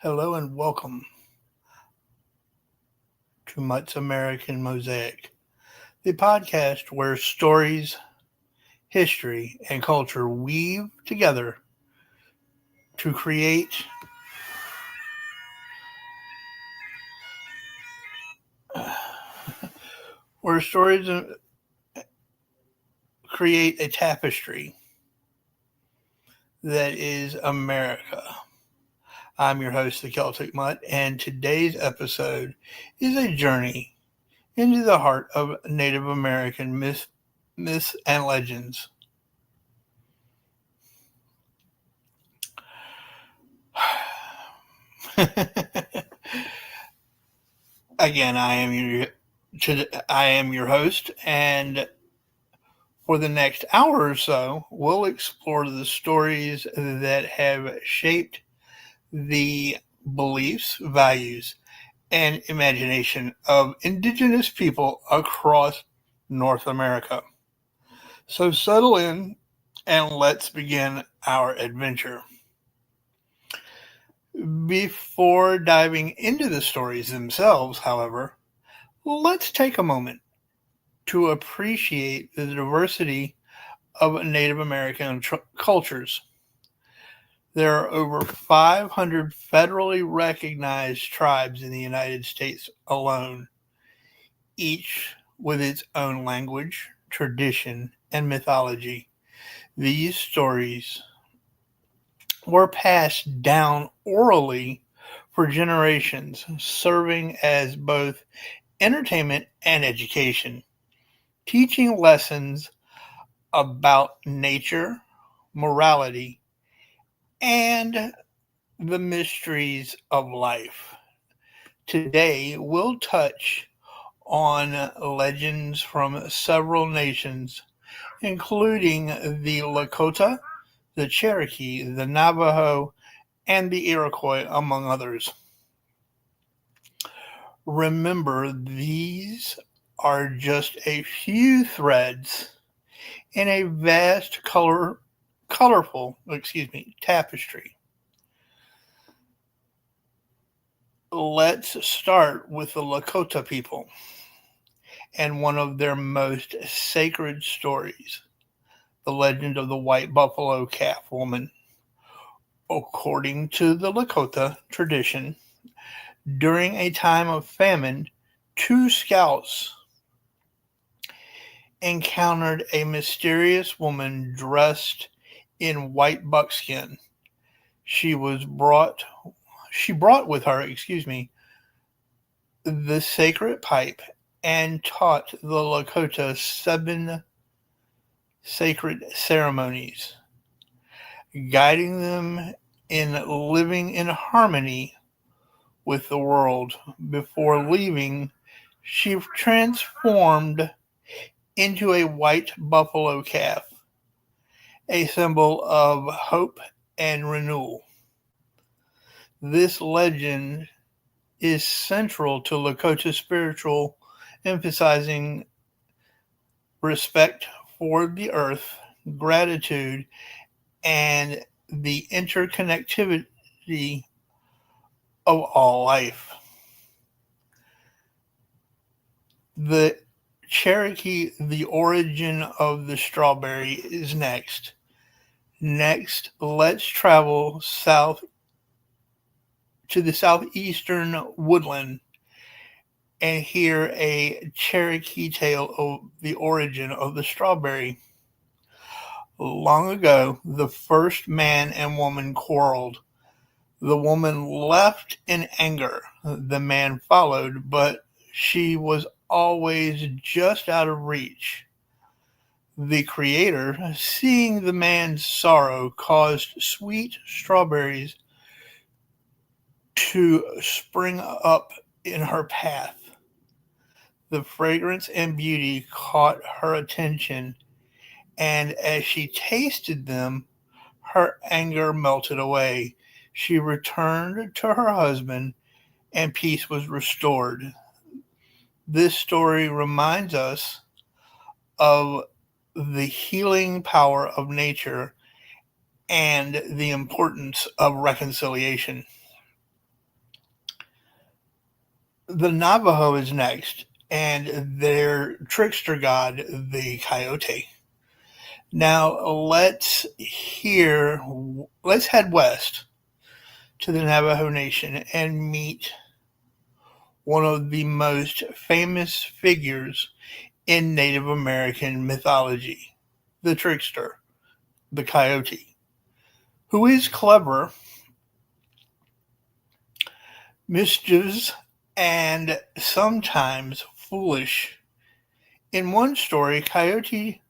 Hello and welcome to Mutt's American Mosaic, the podcast where stories, history, and culture weave together to create where stories create a tapestry that is America. I'm your host, the Celtic Mutt, and today's episode is a journey into the heart of Native American myths and legends. Again, I am your host, and for the next hour or so, we'll explore the stories that have shaped the beliefs, values, and imagination of indigenous people across North America. So settle in and let's begin our adventure. Before diving into the stories themselves, however, let's take a moment to appreciate the diversity of Native American cultures. There are over 500 federally recognized tribes in the United States alone, each with its own language, tradition, and mythology. These stories were passed down orally for generations, serving as both entertainment and education, teaching lessons about nature, morality, and the mysteries of life. Today, we'll touch on legends from several nations, including the Lakota, the Cherokee, the Navajo, and the Iroquois, among others. Remember, these are just a few threads in a vast colorful tapestry. Let's start with the Lakota people and one of their most sacred stories, the legend of the white buffalo calf woman. According to the Lakota tradition, during a time of famine, two scouts encountered a mysterious woman dressed in white buckskin. She brought with her, the sacred pipe and taught the Lakota 7 sacred ceremonies, guiding them in living in harmony with the world. Before leaving, she transformed into a white buffalo calf, a symbol of hope and renewal. This legend is central to Lakota spiritual, emphasizing respect for the earth, gratitude, and the interconnectivity of all life. The Cherokee, the origin of the strawberry, is next. Next, let's travel south to the southeastern woodland and hear a Cherokee tale of the origin of the strawberry. Long ago, the first man and woman quarreled. The woman left in anger. The man followed, but she was always just out of reach. The Creator, seeing the man's sorrow, caused sweet strawberries to spring up in her path. The fragrance and beauty caught her attention, and as she tasted them, her anger melted away. She returned to her husband, and peace was restored. This story reminds us of the healing power of nature and the importance of reconciliation. The Navajo is next, and their trickster god, the coyote. Now let's head west to the Navajo Nation and meet one of the most famous figures in Native American mythology, the trickster, the coyote, who is clever, mischievous, and sometimes foolish. In one story, Coyote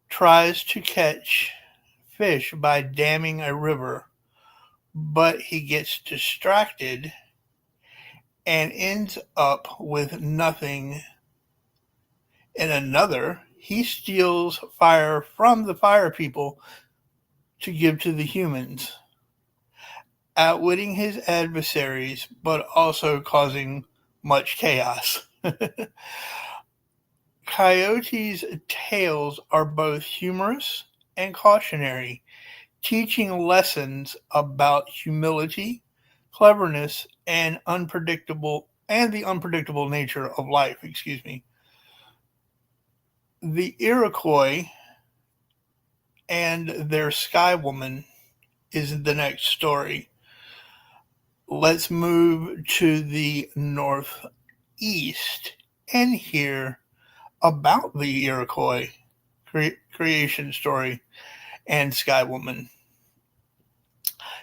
tries to catch fish by damming a river, but he gets distracted and ends up with nothing. In another, he steals fire from the fire people to give to the humans, outwitting his adversaries, but also causing much chaos. Coyote's tales are both humorous and cautionary, teaching lessons about humility, cleverness, and the unpredictable nature of life. Excuse me. The Iroquois and their Sky Woman is the next story. Let's move to the northeast and hear about the Iroquois creation story and Sky Woman.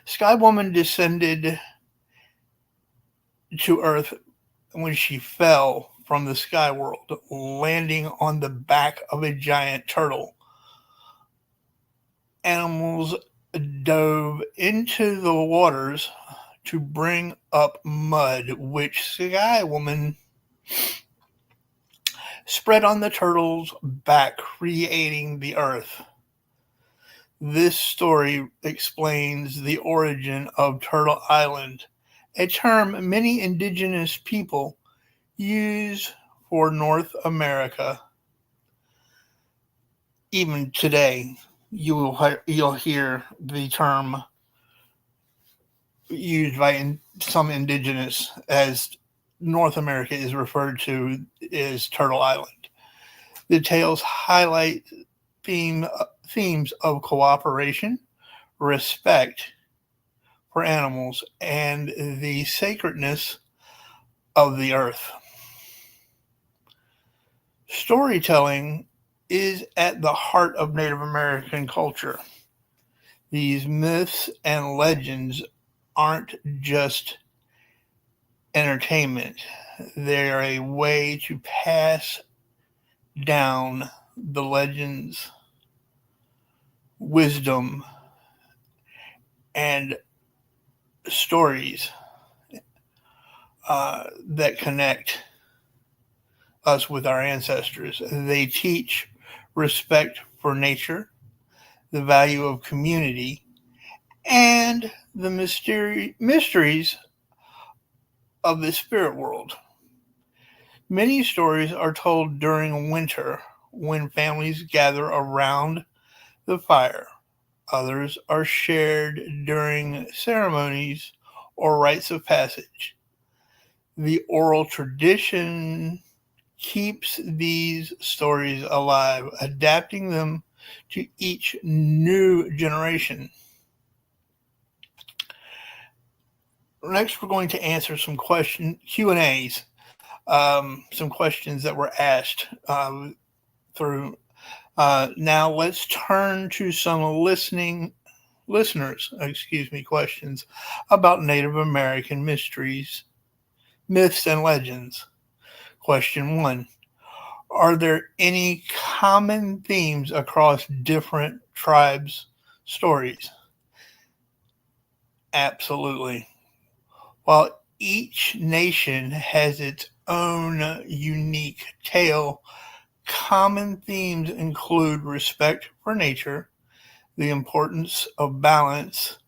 Sky Woman descended to Earth when she fell from the sky world, landing on the back of a giant turtle. Animals dove into the waters to bring up mud, which Sky Woman spread on the turtle's back, creating the earth. This story explains the origin of Turtle Island, a term many indigenous people use for North America. Even today, you'll hear the term used by some indigenous as North America is referred to as Turtle Island. The tales highlight themes of cooperation, respect for animals, and the sacredness of the earth. Storytelling is at the heart of Native American culture. These myths and legends aren't just entertainment, they're a way to pass down the legends, wisdom, and stories that connect us with our ancestors. They teach respect for nature, the value of community, and the mysteries of the spirit world. Many stories are told during winter when families gather around the fire. Others are shared during ceremonies or rites of passage. The oral tradition keeps these stories alive, adapting them to each new generation. Next, we're going to answer some Q and A's, some questions that were asked through. Now, let's turn to some questions about Native American myths, and legends. Question 1. Are there any common themes across different tribes' stories? Absolutely. While each nation has its own unique tale, common themes include respect for nature, the importance of balance,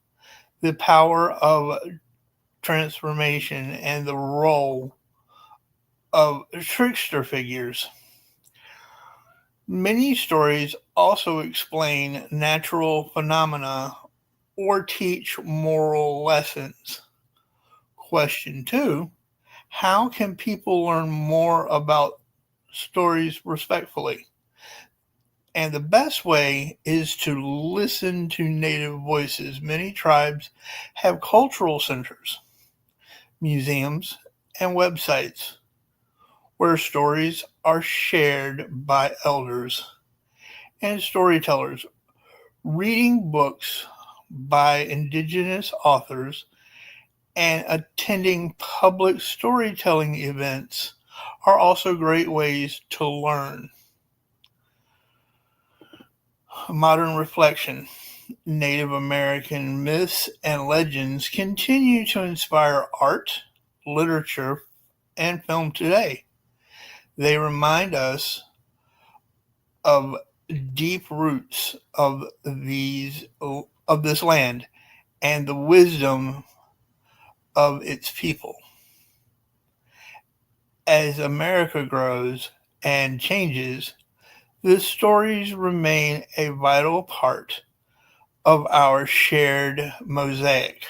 the power of transformation, and the role of trickster figures. Many stories also explain natural phenomena or teach moral lessons. Question 2. How can people learn more about stories respectfully? And the best way is to listen to native voices. Many tribes have cultural centers, museums, and websites where stories are shared by elders and storytellers. Reading books by indigenous authors and attending public storytelling events are also great ways to learn. Modern reflection. Native American myths and legends continue to inspire art, literature, and film today. They remind us of deep roots of this land and the wisdom of its people. As America grows and changes, the stories remain a vital part of our shared mosaic.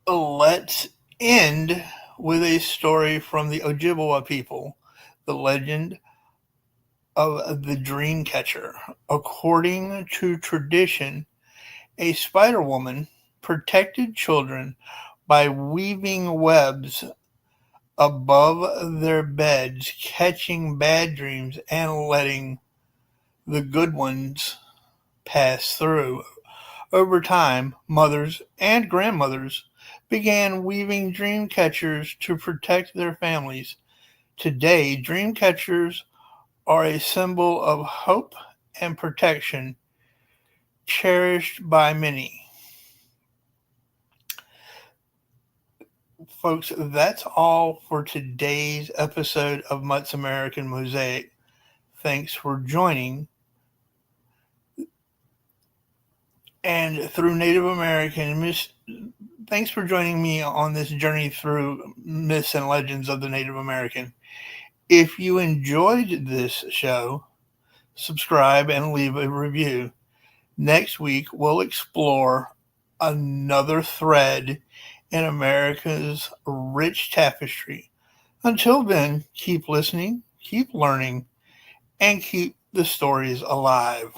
Let's end with a story from the Ojibwa people, the legend of the dream catcher. According to tradition, a spider woman protected children by weaving webs above their beds, catching bad dreams and letting the good ones pass through. Over time, mothers and grandmothers began weaving dream catchers to protect their families. Today, dream catchers are a symbol of hope and protection, cherished by many. Folks, that's all for today's episode of Mutt's American Mosaic. Thanks for joining. And through Native American thanks for joining me on this journey through myths and legends of the Native American. If you enjoyed this show, subscribe and leave a review. Next week, we'll explore another thread in America's rich tapestry. Until then, keep listening, keep learning, and keep the stories alive.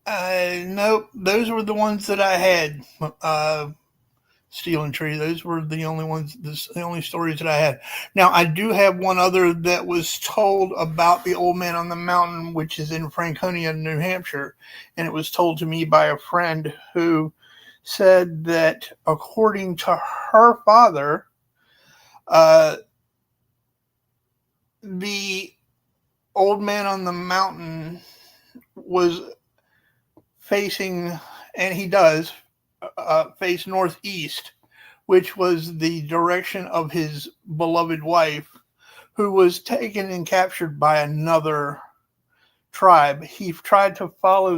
Nope, those were the ones that I had. Steel and Tree. Those were the only ones, the only stories that I had. Now, I do have one other that was told about the Old Man on the Mountain, which is in Franconia, New Hampshire. And it was told to me by a friend who said that according to her father, uh, the Old Man on the Mountain was facing, and he does, face northeast, which was the direction of his beloved wife, who was taken and captured by another tribe. He tried to follow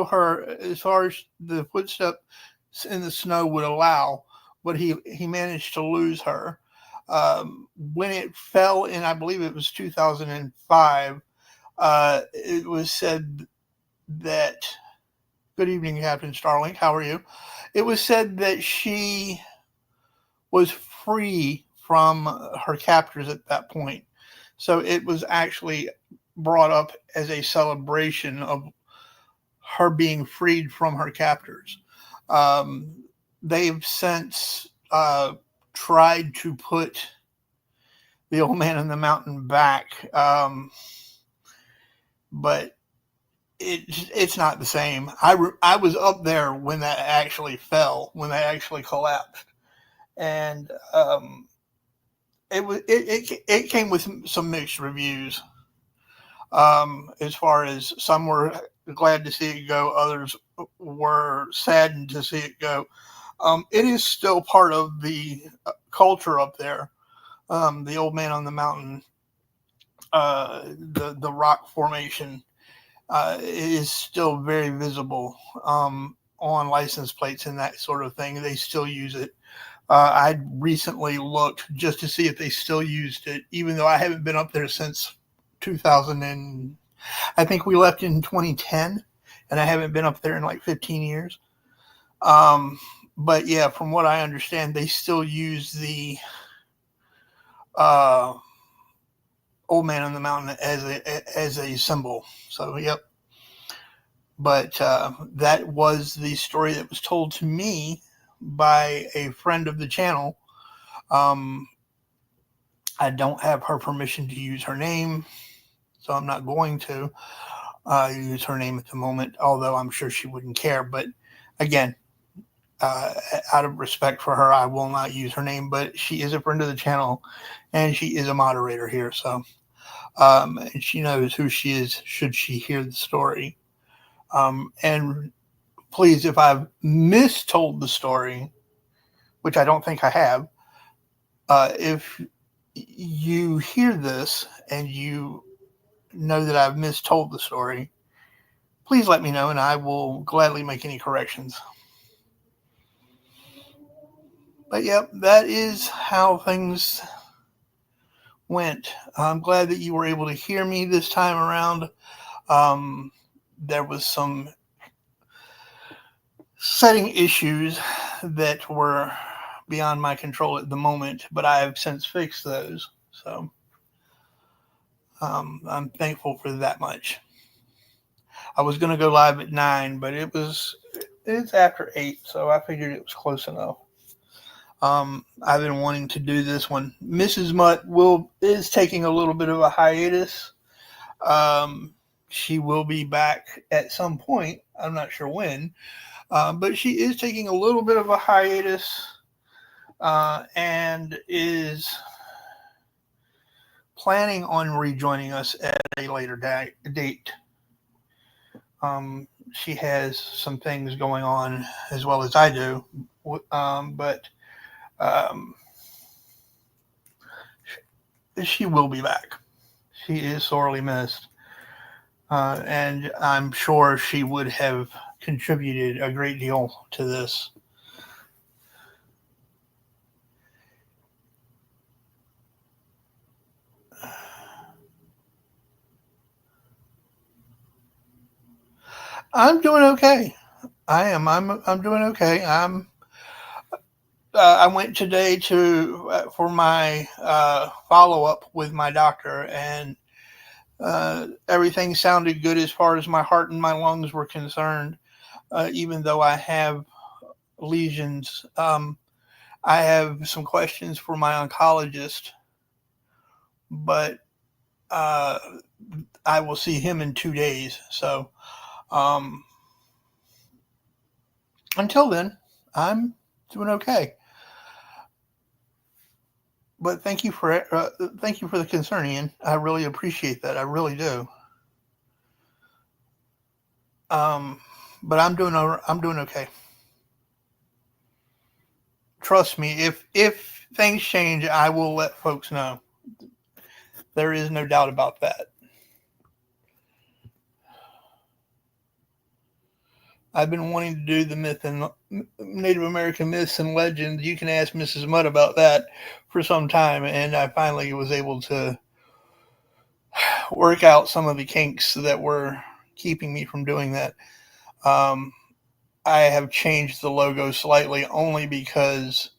her as far as the footsteps in the snow would allow, but he managed to lose her. When it fell in, I believe it was 2005, it was said that, good evening, Captain Starling, how are you? It was said that she was free from her captors at that point. So it was actually brought up as a celebration of her being freed from her captors. They've since tried to put the Old Man on the Mountain back, but it's not the same. I was up there when that actually fell, when that actually collapsed, and it came with some mixed reviews. As far as some were glad to see it go, others were saddened to see it go. It is still part of the culture up there. The Old Man on the Mountain, the rock formation. is still very visible on license plates and that sort of thing. They still use it. I recently looked just to see if they still used it, even though I haven't been up there since 2000 and I think we left in 2010, and I haven't been up there in like 15 years. Um, but yeah, from what I understand, they still use the uh, Old Man on the Mountain as a symbol. So yep. But that was the story that was told to me by a friend of the channel. Um, I don't have her permission to use her name, so I'm not going to use her name at the moment, although I'm sure she wouldn't care. But again, uh, out of respect for her, I will not use her name. But she is a friend of the channel, and she is a moderator here, so and she knows who she is should she hear the story. And please, if I've mistold the story, which I don't think I have, if you hear this and you know that I've mistold the story, please let me know and I will gladly make any corrections. But yep, that is how things went. I'm glad that you were able to hear me this time around. Um, there was some setting issues that were beyond my control at the moment, but I have since fixed those. So I'm thankful for that much. I was going to go live at 9, but it's after 8, so I figured it was close enough. I've been wanting to do this one. Mrs. Mutt is taking a little bit of a hiatus. She will be back at some point. I'm not sure when, but she is taking a little bit of a hiatus and is planning on rejoining us at a later date. She has some things going on as well as I do, but um, she will be back. She is sorely missed, and I'm sure she would have contributed a great deal to this. I'm doing okay. I am. I'm doing okay. I went today to for my follow up with my doctor, and everything sounded good as far as my heart and my lungs were concerned. Even though I have lesions, I have some questions for my oncologist, but uh, I will see him in 2 days. So um, until then, I'm doing okay. But thank you for the concern, Ian. I really appreciate that. I really do. Um, but I'm doing okay. Trust me. If things change, I will let folks know. There is no doubt about that. I've been wanting to do the myth and Native American myths and legends. You can ask Mrs. Mudd about that for some time, and I finally was able to work out some of the kinks that were keeping me from doing that. Um, I have changed the logo slightly only because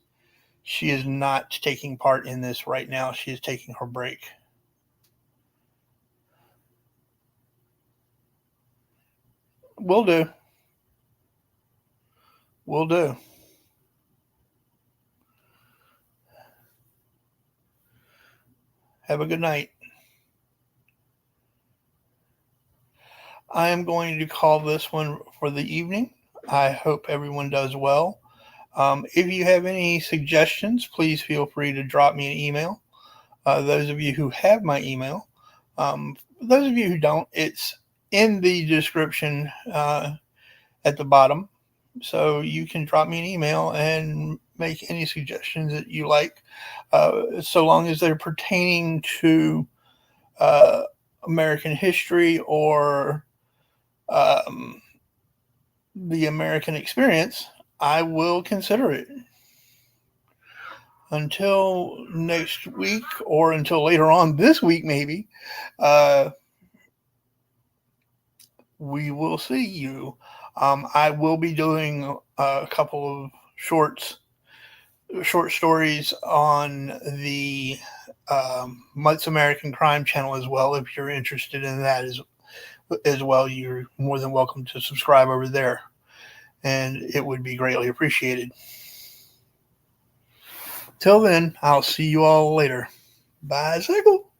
she is not taking part in this right now. She is taking her break. Will do. Will do. Have a good night. I am going to call this one for the evening. I hope everyone does well. If you have any suggestions, please feel free to drop me an email. Those of you who have my email, those of you who don't, it's in the description at the bottom. So you can drop me an email and make any suggestions that you like, so long as they're pertaining to uh, American history or um, the American experience, I will consider it. Until next week, or until later on this week, maybe, uh, we will see you. I will be doing a couple of short stories on the Mutt's American Crime Channel as well. If you're interested in that as well, you're more than welcome to subscribe over there, and it would be greatly appreciated. Till then, I'll see you all later. Bicycle.